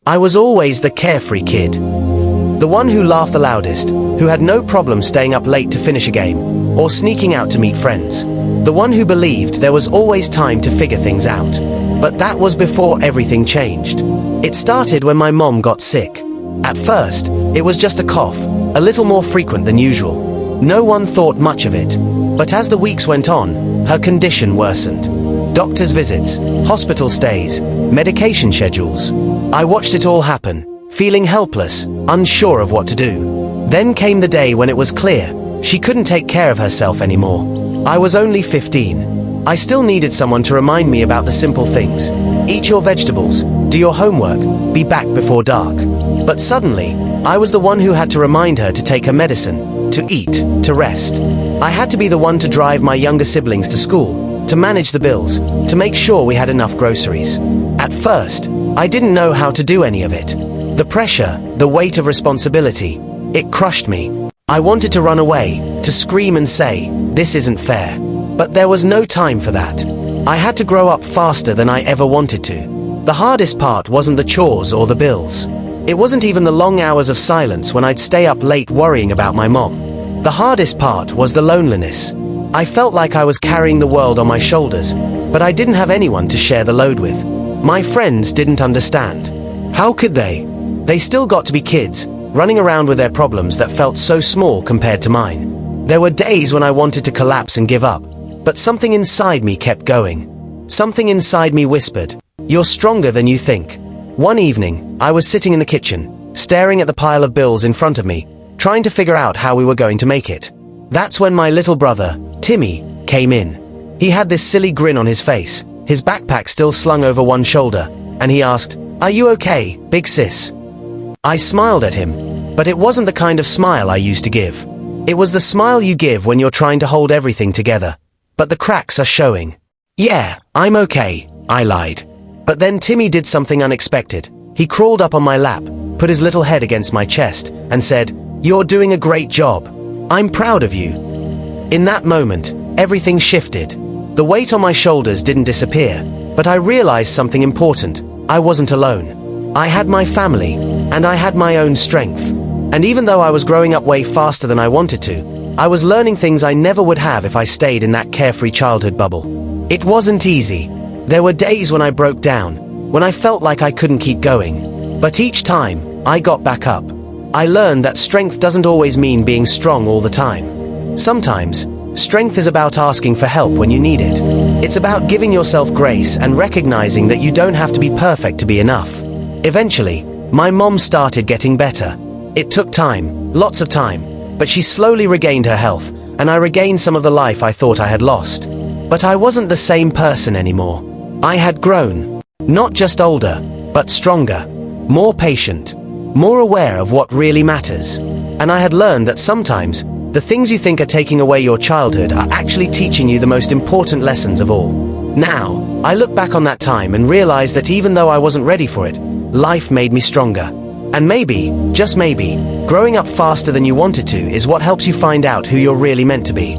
I was always the carefree kid. The one who laughed the loudest, who had no problem staying up late to finish a game, or sneaking out to meet friends. The one who believed there was always time to figure things out. But that was before everything changed. It started when my mom got sick. At first, it was just a cough, a little more frequent than usual. No one thought much of it. But as the weeks went on, her condition worsened. Doctor's visits, hospital stays, medication schedules. I watched it all happen, feeling helpless, unsure of what to do. Then came the day when it was clear she couldn't take care of herself anymore. I was only 15. I still needed someone to remind me about the simple things. Eat your vegetables, do your homework, be back before dark. But suddenly, I was the one who had to remind her to take her medicine, to eat, to rest. I had to be the one to drive my younger siblings to school, to manage the bills, to make sure we had enough groceries. At first, I didn't know how to do any of it. The pressure, the weight of responsibility, it crushed me. I wanted to run away, to scream and say, "This isn't fair." But there was no time for that. I had to grow up faster than I ever wanted to. The hardest part wasn't the chores or the bills. It wasn't even the long hours of silence when I'd stay up late worrying about my mom. The hardest part was the loneliness. I felt like I was carrying the world on my shoulders, but I didn't have anyone to share the load with. My friends didn't understand. How could they? They still got to be kids, running around with their problems that felt so small compared to mine. There were days when I wanted to collapse and give up, but something inside me kept going. Something inside me whispered, "You're stronger than you think." One evening, I was sitting in the kitchen, staring at the pile of bills in front of me, trying to figure out how we were going to make it. That's when my little brother, Timmy, came in. He had this silly grin on his face, his backpack still slung over one shoulder, and he asked, "Are you okay, big sis?" I smiled at him, but it wasn't the kind of smile I used to give. It was the smile you give when you're trying to hold everything together, but the cracks are showing. "Yeah, I'm okay," I lied. But then Timmy did something unexpected. He crawled up on my lap, put his little head against my chest, and said, "You're doing a great job. I'm proud of you." In that moment, everything shifted. The weight on my shoulders didn't disappear, but I realized something important. I wasn't alone. I had my family, and I had my own strength. And even though I was growing up way faster than I wanted to, I was learning things I never would have if I stayed in that carefree childhood bubble. It wasn't easy. There were days when I broke down, when I felt like I couldn't keep going. But each time, I got back up. I learned that strength doesn't always mean being strong all the time. Sometimes, strength is about asking for help when you need it. It's about giving yourself grace and recognizing that you don't have to be perfect to be enough. Eventually, my mom started getting better. It took time, lots of time, but she slowly regained her health, and I regained some of the life I thought I had lost. But I wasn't the same person anymore. I had grown. Not just older, but stronger, more patient, more aware of what really matters. And I had learned that sometimes, the things you think are taking away your childhood are actually teaching you the most important lessons of all. Now, I look back on that time and realize that even though I wasn't ready for it, life made me stronger. And maybe, just maybe, growing up faster than you wanted to is what helps you find out who you're really meant to be.